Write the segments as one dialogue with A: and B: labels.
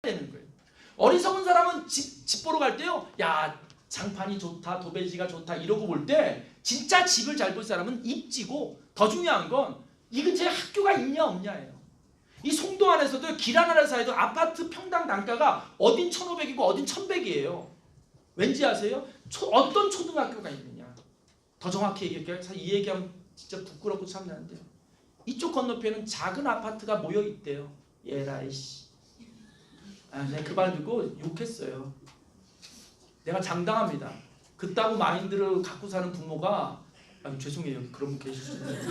A: 되는 거예요. 어리석은 사람은 집 보러 갈 때요, 야 장판이 좋다, 도배지가 좋다 이러고 볼 때 진짜 집을 잘 볼 사람은 입지고 더 중요한 건 이 근처에 학교가 있냐 없냐예요. 이 송도 안에서도 길 하나 사이도 아파트 평당 단가가 어딘 1,500이고 어딘 1,100이에요. 왠지 아세요? 어떤 초등학교가 있느냐. 더 정확히 얘기할게요. 이 얘기하면 진짜 부끄럽고 참나는데요. 이쪽 건너편에는 작은 아파트가 모여 있대요. 예라이 씨. 내가 그 말 듣고 욕했어요. 내가 장담합니다. 그따구 마인드를 갖고 사는 부모가 죄송해요. 그런 분 계실 수 있는데.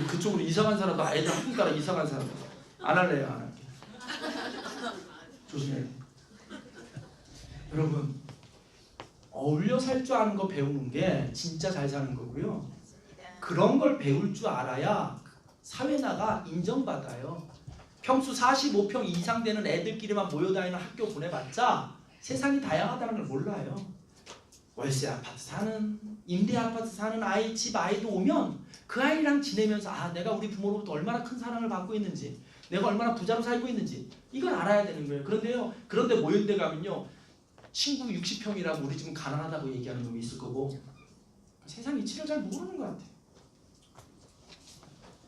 A: 그쪽으로 이사간 사람도 애들 한국 따라 이사간 사람 안 할래요. 안 할게. 조심해요. 여러분 어울려 살 줄 아는 거 배우는 게 진짜 잘 사는 거고요. 그런 걸 배울 줄 알아야 사회나가 인정받아요. 평수 45평 이상 되는 애들끼리만 모여다니는 학교 보내봤자 세상이 다양하다는 걸 몰라요. 월세 아파트 사는, 임대 아파트 사는 아이 집 아이도 오면 그 아이랑 지내면서 내가 우리 부모로부터 얼마나 큰 사랑을 받고 있는지, 내가 얼마나 부자로 살고 있는지 이걸 알아야 되는 거예요. 그런데 모인 데 가면요, 친구 60평이라고 우리 집은 가난하다고 얘기하는 놈이 있을 거고 세상 이치를 잘 모르는 것 같아요.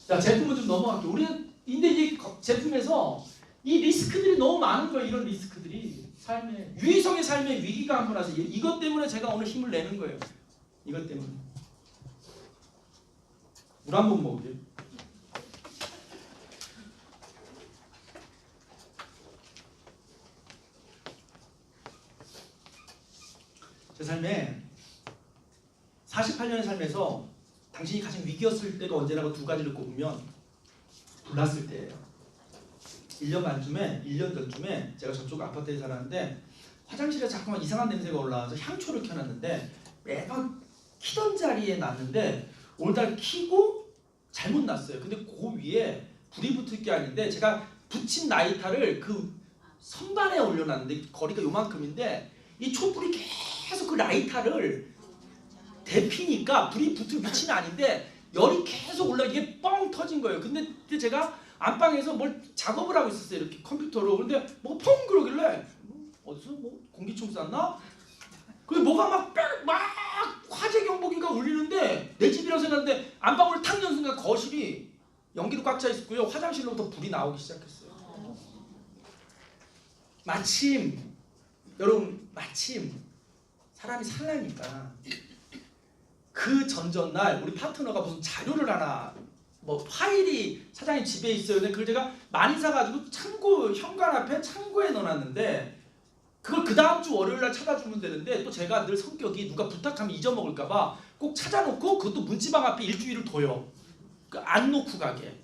A: 자, 제품은 좀 넘어갈게요. 우리는 근데 이 제품에서 이 리스크들이 너무 많은 거예요. 이런 리스크들이 삶에, 유희성의 삶에 위기가 한 번 와서 이것 때문에 제가 오늘 힘을 내는 거예요. 이것 때문에. 물 한 번 먹을게요. 제 삶에 48년의 삶에서 당신이 가장 위기였을 때가 언제라고 두 가지를 꼽으면 불났을 때예요. 1년 반쯤에, 1년 전쯤에 제가 저쪽 아파트에 살았는데 화장실에 자꾸만 이상한 냄새가 올라와서 향초를 켜놨는데 매번 키던 자리에 놨는데 오늘날 키고 잘못 놨어요. 근데 그 위에 불이 붙을 게 아닌데 제가 붙인 라이터를 그 선반에 올려놨는데 거리가 요만큼인데 이 촛불이 계속 그 라이터를 데피니까 불이 붙을 위치는 아닌데 열이 계속 올라 이게 뻥 터진 거예요. 근데 제가 안방에서 뭘 작업을 하고 있었어요. 이렇게 컴퓨터로. 근데 뭐가 펑 그러길래 어디서 뭐 공기총 쐈나? 근데 뭐가 막 화재 경보기가 울리는데 내 집이라고 생각했는데 안방을 탁 연 순간 거실이 연기로 꽉 차 있었고요. 화장실로부터 불이 나오기 시작했어요. 여러분 마침 사람이 살라니까 그 전전날 우리 파트너가 무슨 자료를 하나 파일이 사장님 집에 있어요. 근데 그걸 제가 많이 사가지고 창고 현관 앞에 창고에 넣어놨는데 그걸 그 다음 주 월요일날 찾아주면 되는데 또 제가 늘 성격이 누가 부탁하면 잊어먹을까봐 꼭 찾아놓고 그것도 문지방 앞에 일주일을 둬요. 안 놓고 가게.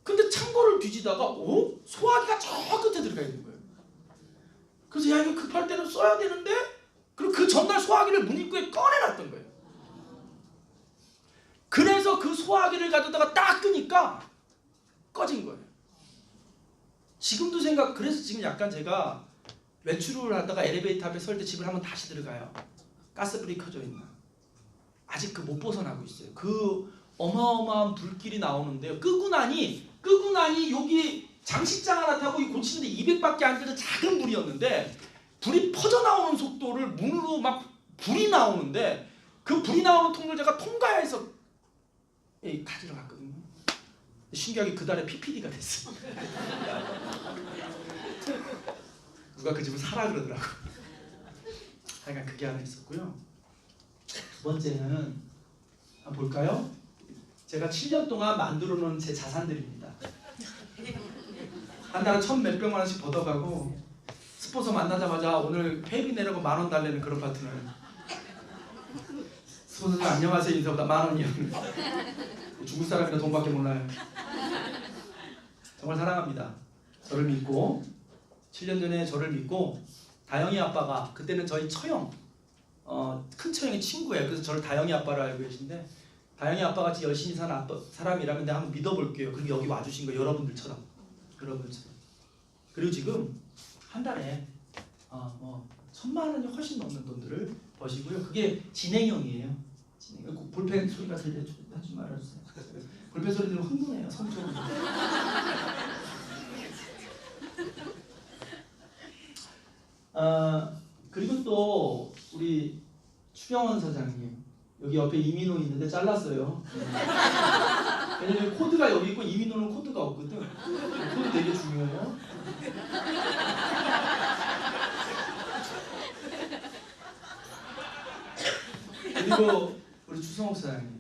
A: 근데 창고를 뒤지다가 소화기가 저 끝에 들어가 있는 거예요. 그래서 야 이거 급할 때는 써야 되는데 그리고 그 전날 소화기를 문 입구에 꺼내놨던 거예요. 그래서 그 소화기를 가져다가 딱 끄니까 꺼진 거예요. 지금도 그래서 지금 약간 제가 외출을 하다가 엘리베이터 앞에 설 때 집을 한번 다시 들어가요. 가스불이 켜져 있나. 아직 못 벗어나고 있어요. 그 어마어마한 불길이 나오는데요. 끄고 나니 여기 장식장 하나 타고 고치는데 200밖에 안 되는 작은 불이었는데 불이 퍼져나오는 속도를 문으로 막 불이 나오는데 그 불이 나오는 통로를 제가 통과해서 가지러 갔거든요. 신기하게 그달에 PPD가 됐어. 누가 그 집을 사라 그러더라고. 하여간 그게 하나 있었고요. 두 번째는 한번 볼까요? 제가 7년 동안 만들어 놓은 제 자산들입니다. 한 달에 1,000 몇백만 원씩 걷어가고 스폰서 만나자마자 오늘 회비 내라고 10,000원 달래는 그런 파트너예요. 스폰서님 안녕하세요 인사보다 10,000원이요. 중국 사람이라 돈밖에 몰라요. 정말 사랑합니다. 저를 믿고 7년 전에 저를 믿고 다영이 아빠가 그때는 저희 처형 큰 처형의 친구예요. 그래서 저를 다영이 아빠로 알고 계신데 다영이 아빠같이 열심히 사는 사람이라면 내가 한번 믿어볼게요. 그리고 여기 와주신 거예요. 여러분들처럼. 그리고 지금 한 달에 1,000만 원이 훨씬 넘는 돈들을 버시고요. 그게 진행형이에요. 볼펜 소리가 들려주지 말아주세요. 골패 소리 들으면 흥분해요. 성적으로. 그리고 또 우리 추경원 사장님 여기 옆에 이민호 있는데 잘랐어요. 왜냐면 코드가 여기 있고 이민호는 코드가 없거든. 코드 되게 중요해요. 그리고 우리 추성욱 사장님.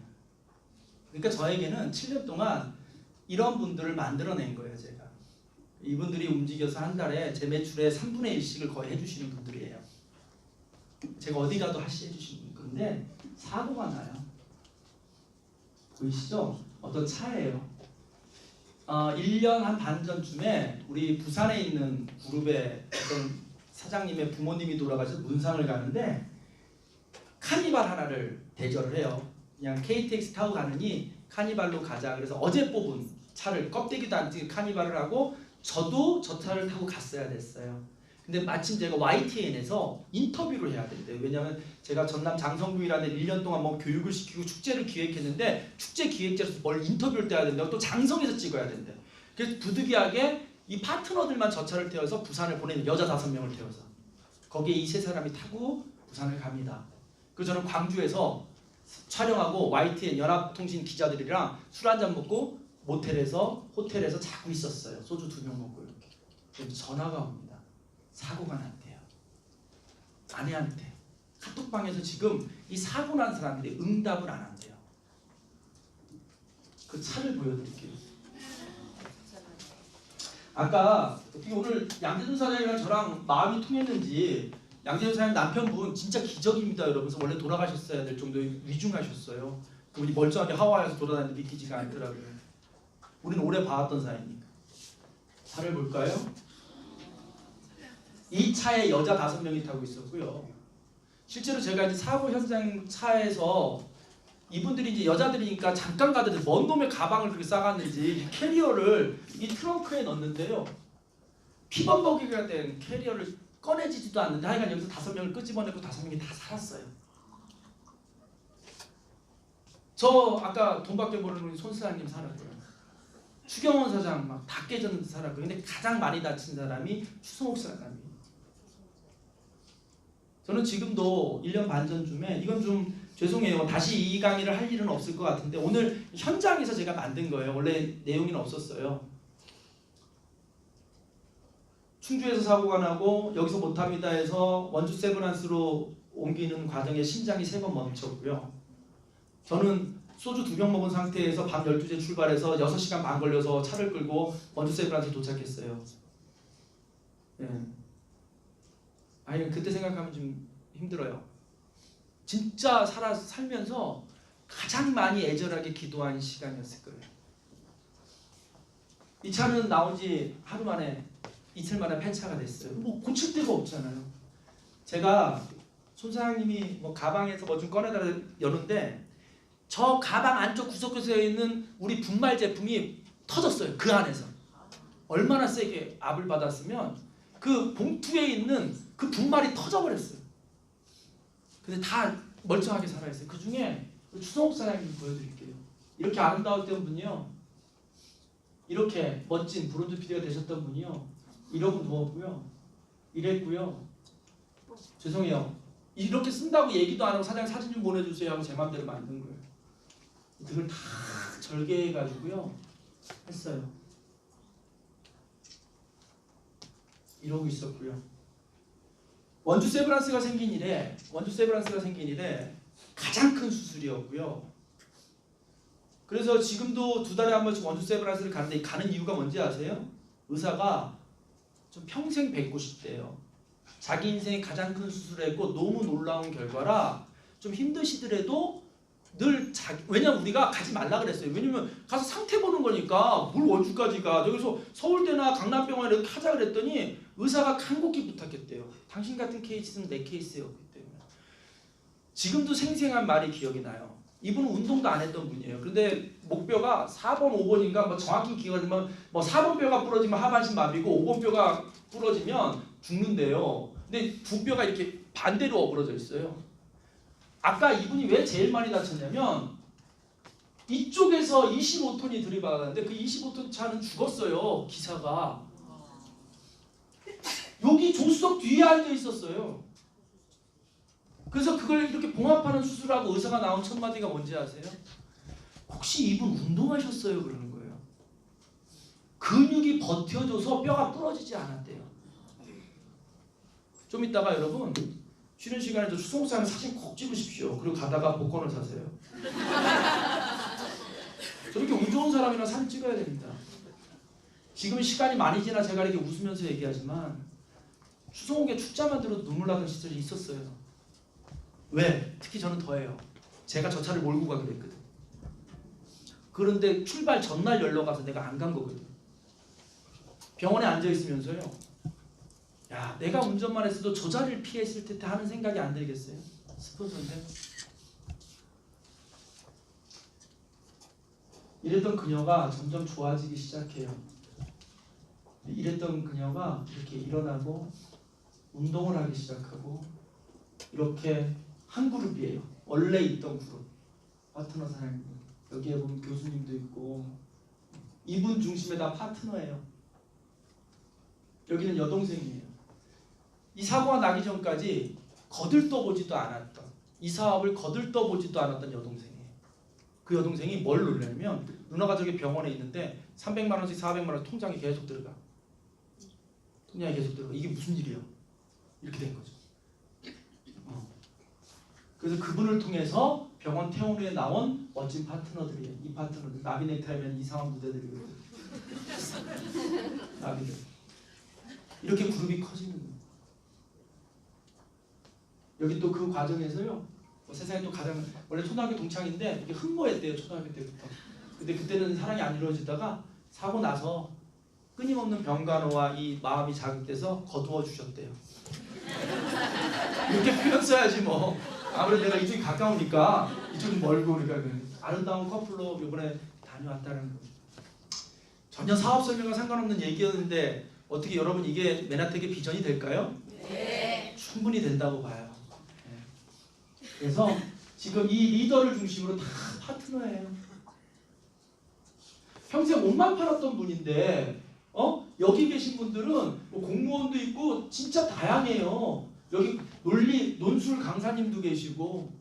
A: 그러니까 저에게는 7년 동안 이런 분들을 만들어낸 거예요, 제가. 이분들이 움직여서 한 달에 제 매출의 3분의 1씩을 거의 해주시는 분들이에요. 제가 어디 가도 해주시는 건데 사고가 나요. 보이시죠? 어떤 차예요. 1년 한 반 전쯤에 우리 부산에 있는 그룹의 어떤 사장님의 부모님이 돌아가셔서 문상을 가는데 카니발 하나를 대절을 해요. 그냥 KTX 타고 가느니 카니발로 가자. 그래서 어제 뽑은 차를 껍데기도 안 찢은 카니발을 하고 저도 저 차를 타고 갔어야 됐어요. 근데 마침 제가 YTN에서 인터뷰를 해야 된대요. 왜냐하면 제가 전남 장성구이라는 1년 동안 뭐 교육을 시키고 축제를 기획했는데 축제 기획자로서 뭘 인터뷰를 해야 된다고 또 장성에서 찍어야 된대요. 그래서 부득이하게 이 파트너들만 저 차를 태워서 부산을 보내는 여자 5명을 태워서 거기에 이 3사람이 타고 부산을 갑니다. 그래서 저는 광주에서 촬영하고 YTN 연합통신 기자들이랑 술 한잔 먹고 호텔에서 자고 있었어요. 소주 2병 먹고 이렇게. 그럼 전화가 옵니다. 사고가 났대요. 아내한테. 카톡방에서 지금 이 사고 난 사람인데 응답을 안 한대요. 그 차를 보여드릴게요. 아까 어떻게 오늘 양재준 사장이랑 저랑 마음이 통했는지 양재준 사장님 남편분 진짜 기적입니다 여러분. 원래 돌아가셨어야 될 정도의 위중하셨어요. 그분이 멀쩡하게 하와이에서 돌아다니는데 믿기지가 않더라고요. 우리는 오래 봐왔던 사이니까. 차를 볼까요? 이 차에 여자 5명이 타고 있었고요. 실제로 제가 이제 사고 현장 차에서 이분들이 이제 여자들이니까 잠깐 가더니 뭔 놈의 가방을 그렇게 싸갔는지 캐리어를 이 트렁크에 넣었는데요. 피범벅이가 된 캐리어를 꺼내지지도 않는데 하여간 여기서 5명을 끄집어내고 5명이 다 살았어요. 저 아까 돈밖에 모르는 우리 손 사장님 살았고요. 추경원 사장 막 다 깨졌는데 살았고요. 근데 가장 많이 다친 사람이 추성욱 사장이에요. 저는 지금도 1년 반 전쯤에 이건 좀 죄송해요. 다시 이 강의를 할 일은 없을 것 같은데 오늘 현장에서 제가 만든 거예요. 원래 내용은 없었어요. 충주에서 사고가 나고 여기서 못합니다 해서 원주 세브란스로 옮기는 과정에 심장이 3번 멈췄고요. 저는 소주 2병 먹은 상태에서 밤 12시에 출발해서 6시간 반 걸려서 차를 끌고 원주 세브란스에 도착했어요. 네. 아니 그때 생각하면 좀 힘들어요. 진짜 살면서 가장 많이 애절하게 기도한 시간이었을 거예요. 이 차는 나온 지 하루 만에 이틀 만에 폐차가 됐어요. 뭐 고칠 데가 없잖아요. 제가 손 사장님이 뭐 가방에서 뭐 좀 꺼내달라 여는데 저 가방 안쪽 구석구석에 있는 우리 분말 제품이 터졌어요. 그 안에서. 얼마나 세게 압을 받았으면 그 봉투에 있는 그 분말이 터져버렸어요. 근데 다 멀쩡하게 살아있어요. 그 중에 추성욱 사장님 보여드릴게요. 이렇게 아름다웠던 분이요. 이렇게 멋진 브론즈 PD가 되셨던 분이요. 이러고 누웠고요. 이랬고요. 죄송해요. 이렇게 쓴다고 얘기도 안 하고 사장님 사진 좀 보내주세요 하고 제 맘대로 만든 거예요. 등을 다 절개해가지고요. 했어요. 이러고 있었고요. 원주 세브란스가 생긴 이래 가장 큰 수술이었고요. 그래서 지금도 2달에 한 번씩 원주 세브란스를 가는데 가는 이유가 뭔지 아세요? 의사가 좀 평생 뵙고 싶대요. 자기 인생의 가장 큰 수술을 했고 너무 놀라운 결과라 좀 힘드시더라도 늘 왜냐면 우리가 가지 말라 그랬어요. 왜냐면 가서 상태 보는 거니까 뭘 원주까지 가. 여기서 서울대나 강남병원에 이렇게 하자 그랬더니 의사가 간곡히 부탁했대요. 당신 같은 케이스는 내 케이스였기 때문에. 지금도 생생한 말이 기억이 나요. 이분은 운동도 안 했던 분이에요. 그런데 목뼈가 4번, 5번인가 뭐 정확히 기억이 안 나면 뭐 4번 뼈가 부러지면 하반신 마비고 5번 뼈가 부러지면 죽는데요. 근데 두 뼈가 이렇게 반대로 어우러져 있어요. 아까 이분이 왜 제일 많이 다쳤냐면 이쪽에서 25톤이 들이받았는데 그 25톤 차는 죽었어요. 기사가. 여기 조수석 뒤에 앉아 있었어요. 그래서 그걸 이렇게 봉합하는 수술하고 의사가 나온 첫 마디가 뭔지 아세요? 혹시 이분 운동하셨어요? 그러는 거예요. 근육이 버텨줘서 뼈가 부러지지 않았대요. 좀 이따가 여러분 쉬는 시간에 저 추성사는 사진 꼭 찍으십시오. 그리고 가다가 복권을 사세요. 저렇게 운 좋은 사람이랑 사진 찍어야 됩니다. 지금 시간이 많이 지나 제가 이렇게 웃으면서 얘기하지만 추성욱의 축자만 들어도 눈물 나던 시절이 있었어요. 왜? 특히 저는 더해요. 제가 저 차를 몰고 가기로 했거든. 그런데 출발 전날 연락 가서 내가 안 간 거거든. 병원에 앉아 있으면서요. 야, 내가 운전만 했어도 저 자리를 피했을 텐데 하는 생각이 안 들겠어요? 스폰서인데. 이랬던 그녀가 점점 좋아지기 시작해요. 이랬던 그녀가 이렇게 일어나고 운동을 하기 시작하고 이렇게 한 그룹이에요. 원래 있던 그룹. 파트너 사장님. 여기에 보면 교수님도 있고 이분 중심에 다 파트너예요. 여기는 여동생이에요. 이 사고가 나기 전까지 거들떠보지도 않았던 이 사업을 거들떠보지도 않았던 여동생이에요. 그 여동생이 뭘 놀라냐면 누나가 저기 병원에 있는데 300만 원씩 400만 원 통장에 계속 들어가. 통장에 계속 들어가. 이게 무슨 일이야? 이렇게 된 거죠. 그래서 그분을 통해서 병원 퇴원 후에 나온 멋진 파트너들이에요. 이 파트너들 나비넥타이면 이상한 무대들이거든요. 나비들. 이렇게 그룹이 커지는 거예요. 여기 또 그 과정에서요. 세상에 또 가장 원래 초등학교 동창인데 이게 흠모했대요. 초등학교 때부터. 근데 그때는 사랑이 안 이루어지다가 사고 나서 끊임없는 병간호와 이 마음이 자극돼서 거두어 주셨대요. 이렇게 표현 써야지 뭐. 아무래도 내가 이쪽이 가까우니까 이쪽이 멀고 그러니까 아름다운 커플로 이번에 다녀왔다는 거. 전혀 사업 설명과 상관없는 얘기였는데 어떻게 여러분 이게 메나텍의 비전이 될까요? 네. 충분히 된다고 봐요. 네. 그래서 지금 이 리더를 중심으로 다 파트너예요. 평생 옷만 팔았던 분인데 여기 계신 분들은 뭐 공무원도 있고 진짜 다양해요. 여기 논술 강사님도 계시고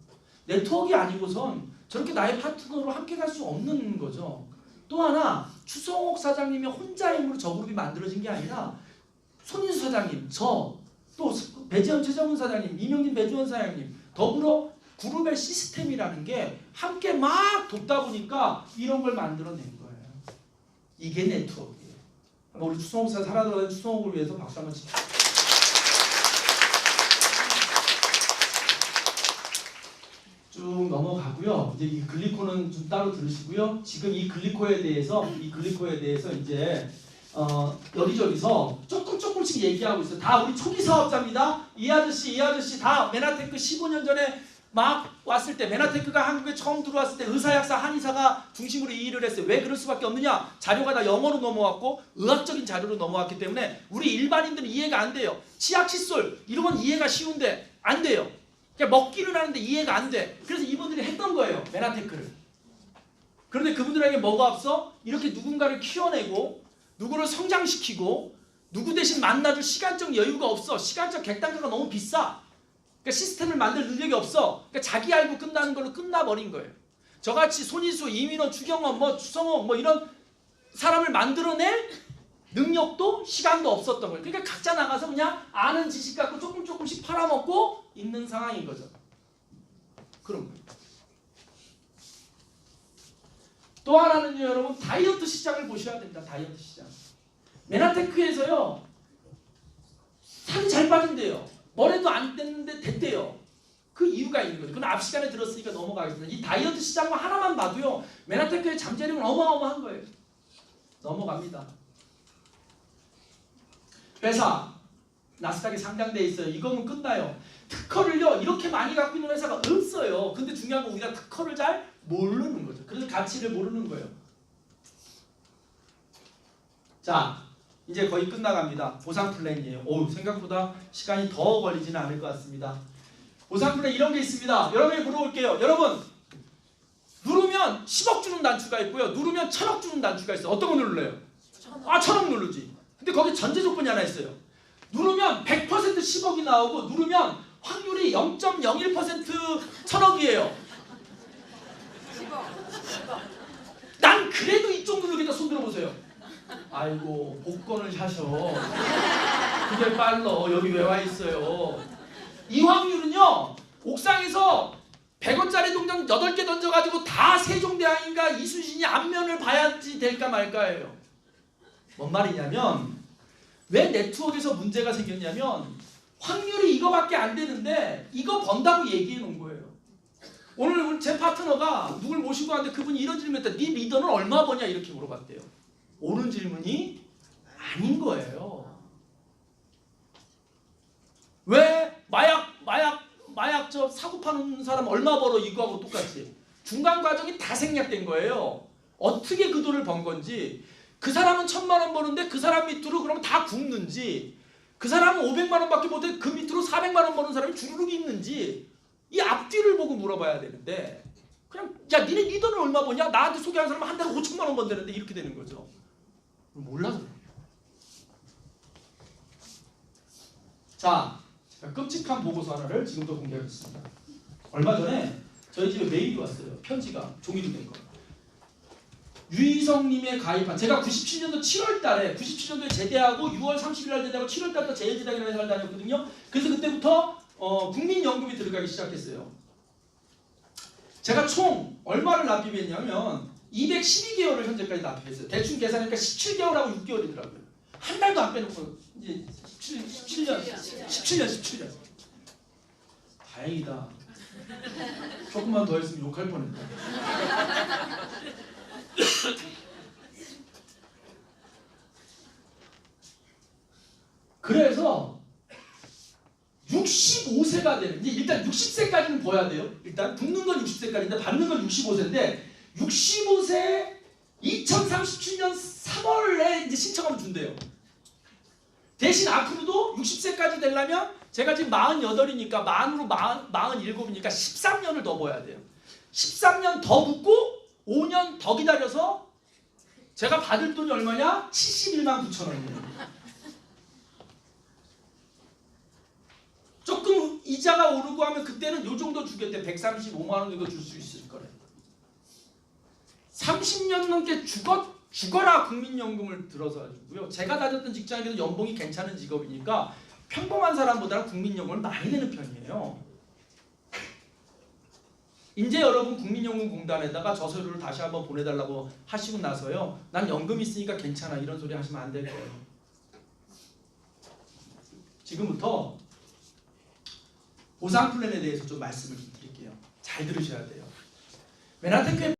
A: 네트워크가 아니고선 저렇게 나의 파트너로 함께 갈 수 없는 거죠. 또 하나 추성옥 사장님의 혼자 힘으로 저 그룹이 만들어진 게 아니라 손인수 사장님, 저 또 배재현 최정훈 사장님, 이명진 배주원 사장님 더불어 그룹의 시스템이라는 게 함께 막 돕다 보니까 이런 걸 만들어낸 거예요. 이게 네트워크예요. 우리 추성옥 사장 살아들어온 추성옥을 위해서 박수 한번 치죠. 쭉 넘어가고요. 이제 이 글리코는 좀 따로 들으시고요. 지금 이 글리코에 대해서 이제 여기저기서 조금씩 얘기하고 있어요. 다 우리 초기 사업자입니다. 이 아저씨 다 메나테크 15년 전에 막 왔을 때 메나테크가 한국에 처음 들어왔을 때 의사약사 한의사가 중심으로 이 일을 했어요. 왜 그럴 수밖에 없느냐? 자료가 다 영어로 넘어왔고 의학적인 자료로 넘어왔기 때문에 우리 일반인들은 이해가 안 돼요. 치약 칫솔 이런 건 이해가 쉬운데 안 돼요. 그냥 먹기는 하는데 이해가 안 돼. 그래서 이분들이 했던 거예요. 메나테크를. 그런데 그분들에게 뭐가 없어? 이렇게 누군가를 키워내고 누구를 성장시키고 누구 대신 만나줄 시간적 여유가 없어. 시간적 객단가가 너무 비싸. 그러니까 시스템을 만들 능력이 없어. 그러니까 자기 알고 끝나는 걸로 끝나버린 거예요. 저같이 손희수, 이민호, 추경원, 추성호 이런 사람을 만들어낼 능력도 시간도 없었던 거예요. 그러니까 각자 나가서 그냥 아는 지식 갖고 조금씩 팔아먹고 있는 상황인 거죠. 그런 거예요. 또 하나는요, 여러분 다이어트 시장을 보셔야 됩니다. 다이어트 시장. 메나테크에서요 살이 잘 빠진대요. 머리도 안 뗐는데 됐대요. 그 이유가 있는 거죠. 그건 앞 시간에 들었으니까 넘어가겠습니다. 이 다이어트 시장만 하나만 봐도요 메나테크의 잠재력은 어마어마한 거예요. 넘어갑니다. 회사 나스닥에 상장돼 있어요. 이거는 끝나요. 특허를요 이렇게 많이 갖고 있는 회사가 없어요. 근데 중요한 건 우리가 특허를 잘 모르는 거죠. 그래서 가치를 모르는 거예요. 자, 이제 거의 끝나갑니다. 보상 플랜이에요. 생각보다 시간이 더 걸리지는 않을 것 같습니다. 보상 플랜 이런 게 있습니다. 여러분이 물어볼게요. 여러분 누르면 누르면 10억 주는 단추가 있고요. 누르면 1000억 주는 단추가 있어요. 어떤 거 누를래요? 1000억 누르지. 근데 거기 전제 조건이 하나 있어요. 누르면 100% 10억이 나오고 누르면 확률이 0.01% 1000억이에요. 난 그래도 이쪽 누르겠다. 손 들어보세요. 아이고 복권을 사셔. 그게 빨러. 여기 왜 와 있어요. 이 확률은요. 옥상에서 100원짜리 동전 8개 던져가지고 다 세종대왕인가 이순신이 앞면을 봐야지 될까 말까예요. 뭔 말이냐면 왜 네트워크에서 문제가 생겼냐면 확률이 이거밖에 안 되는데 이거 번다고 얘기해 놓은 거예요. 오늘 제 파트너가 누굴 모시고 왔는데 그분이 이런 질문을 했다. 네 리더는 얼마 버냐 이렇게 물어봤대요. 옳은 질문이 아닌 거예요. 왜 마약 저 사고 파는 사람 얼마 벌어 이거하고 똑같이 중간 과정이 다 생략된 거예요. 어떻게 그 돈을 번 건지 그 사람은 1000만 원 버는데 그 사람 밑으로 그러면 다 굽는지 그 사람은 500만 원밖에 못해 그 밑으로 400만 원 버는 사람이 주르륵 있는지 이 앞뒤를 보고 물어봐야 되는데 그냥 야 니네 네 돈을 얼마 버냐? 나한테 소개한 사람은 한 달에 5천만 원 번다는데 이렇게 되는 거죠. 몰라서 그래요. 자, 제가 끔찍한 보고서 하나를 지금도 공개하겠습니다. 얼마 전에 저희 집에 메일이 왔어요. 편지가 종이로 된 거. 유희성님의 가입한 제가 97년도 7월달에 97년도에 제대하고 6월 30일 날 제대하고 7월달부터 제일제당이라는 회사를 다녔거든요. 그래서 그때부터 국민연금이 들어가기 시작했어요. 제가 총 얼마를 납입했냐면 212개월을 현재까지 납입했어요. 대충 계산하니까 17개월하고 6개월이더라고요. 한 달도 안 빼놓고 이제 17년. 다행이다. 조금만 더 했으면 욕할 뻔했다. 그래서 65세가 되는 이제 일단 60세까지는 봐야 돼요. 일단 붙는 건 60세까지인데 받는 건 65세인데 65세 2037년 3월에 이제 신청하면 준대요. 대신 앞으로도 60세까지 되려면 제가 지금 48이니까 만으로 47이니까 13년을 더 봐야 돼요. 13년 더 붙고 5년 더 기다려서 제가 받을 돈이 얼마냐? 71만 9천 원이에요. 조금 이자가 오르고 하면 그때는 요 정도 주겠대. 135만 원 정도 줄 수 있을 거래. 30년 넘게 죽어라 국민연금을 들어서 가지고요. 제가 다녔던 직장에도 연봉이 괜찮은 직업이니까 평범한 사람보다는 국민연금을 많이 내는 편이에요. 이제 여러분 국민연금공단에다가 저 서류를 다시 한번 보내달라고 하시고 나서요. 난 연금 있으니까 괜찮아 이런 소리 하시면 안 될 거예요. 지금부터 보상 플랜에 대해서 좀 말씀을 드릴게요. 잘 들으셔야 돼요. 맨하탄